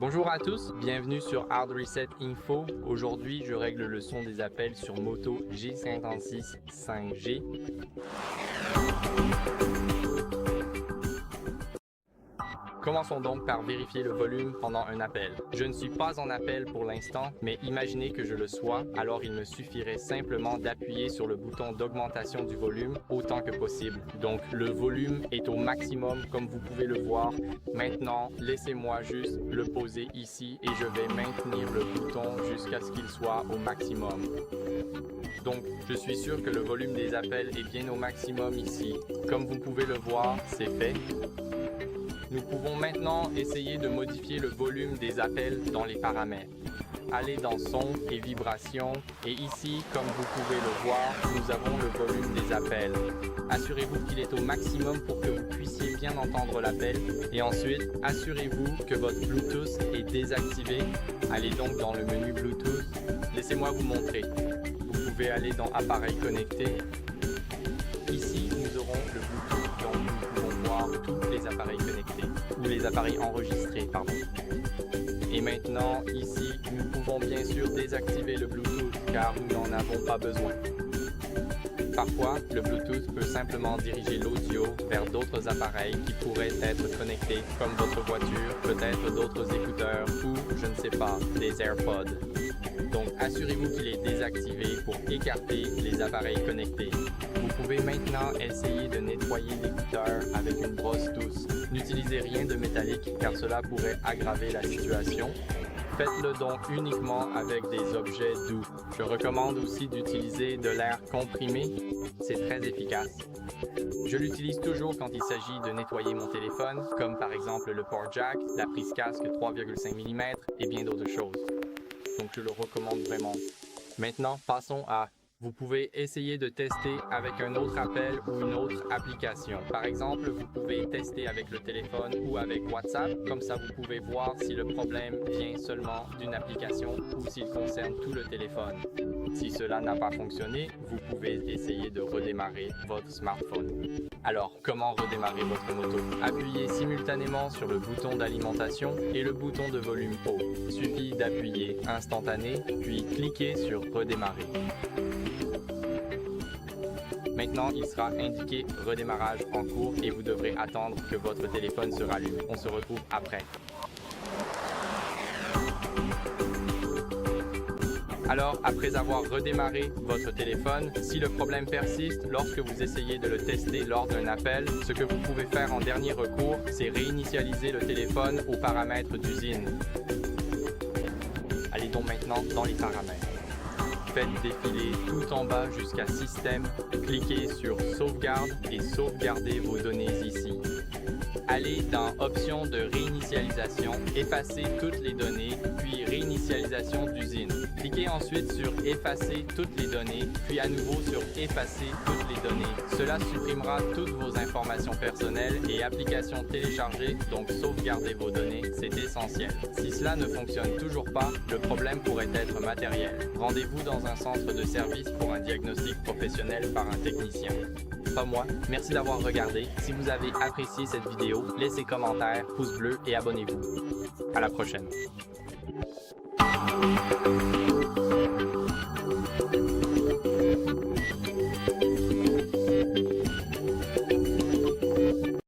Bonjour à tous, bienvenue sur Hard Reset Info. Aujourd'hui, je règle le son des appels sur Moto G56 5G. Commençons donc par vérifier le volume pendant un appel. Je ne suis pas en appel pour l'instant, mais imaginez que je le sois, alors il me suffirait simplement d'appuyer sur le bouton d'augmentation du volume autant que possible. Donc le volume est au maximum comme vous pouvez le voir. Maintenant, laissez-moi juste le poser ici et je vais maintenir le bouton jusqu'à ce qu'il soit au maximum. Donc, je suis sûr que le volume des appels est bien au maximum ici. Comme vous pouvez le voir, c'est fait. Nous pouvons maintenant essayer de modifier le volume des appels dans les paramètres. Allez dans Son et Vibrations et ici, comme vous pouvez le voir, nous avons le volume des appels. Assurez-vous qu'il est au maximum pour que vous puissiez bien entendre l'appel et ensuite, assurez-vous que votre Bluetooth est désactivé. Allez donc dans le menu Bluetooth. Laissez-moi vous montrer. Vous pouvez aller dans Appareils connectés. Ici, nous aurons le Bluetooth, donc nous pouvons voir tous les appareils connectés, ou les appareils enregistrés, pardon. Et maintenant, ici, nous pouvons bien sûr désactiver le Bluetooth, car nous n'en avons pas besoin. Parfois, le Bluetooth peut simplement diriger l'audio vers d'autres appareils qui pourraient être connectés, comme votre voiture, peut-être d'autres écouteurs, ou, je ne sais pas, des AirPods. Donc, assurez-vous qu'il est désactivé pour écarter les appareils connectés. Vous pouvez maintenant essayer de nettoyer l'écouteur avec une brosse douce. N'utilisez rien de métallique car cela pourrait aggraver la situation. Faites-le donc uniquement avec des objets doux. Je recommande aussi d'utiliser de l'air comprimé. C'est très efficace. Je l'utilise toujours quand il s'agit de nettoyer mon téléphone, comme par exemple le port jack, la prise casque 3,5 mm et bien d'autres choses. Donc je le recommande vraiment. Maintenant, passons à... Vous pouvez essayer de tester avec un autre appel ou une autre application. Par exemple, vous pouvez tester avec le téléphone ou avec WhatsApp. Comme ça, vous pouvez voir si le problème vient seulement d'une application ou s'il concerne tout le téléphone. Si cela n'a pas fonctionné, vous pouvez essayer de redémarrer votre smartphone. Alors, comment redémarrer votre moto? Appuyez simultanément sur le bouton d'alimentation et le bouton de volume haut. Il suffit d'appuyer instantané, puis cliquez sur redémarrer. Maintenant, il sera indiqué redémarrage en cours et vous devrez attendre que votre téléphone se rallume. On se retrouve après. Alors, après avoir redémarré votre téléphone, si le problème persiste lorsque vous essayez de le tester lors d'un appel, ce que vous pouvez faire en dernier recours, c'est réinitialiser le téléphone aux paramètres d'usine. Allez donc maintenant dans les paramètres. Faites défiler tout en bas jusqu'à Système, cliquez sur Sauvegarde et sauvegardez vos données ici. Allez dans Options de réinitialisation, effacez toutes les données, puis Réinitialisation d'usine. Cliquez ensuite sur Effacer toutes les données, puis à nouveau sur Effacer toutes les données. Cela supprimera toutes vos informations personnelles et applications téléchargées, donc sauvegardez vos données, c'est essentiel. Si cela ne fonctionne toujours pas, le problème pourrait être matériel. Rendez-vous dans un centre de service pour un diagnostic professionnel par un technicien. Pas moi, merci d'avoir regardé. Si vous avez apprécié cette vidéo, laissez commentaire, pouce bleu et abonnez-vous. À la prochaine.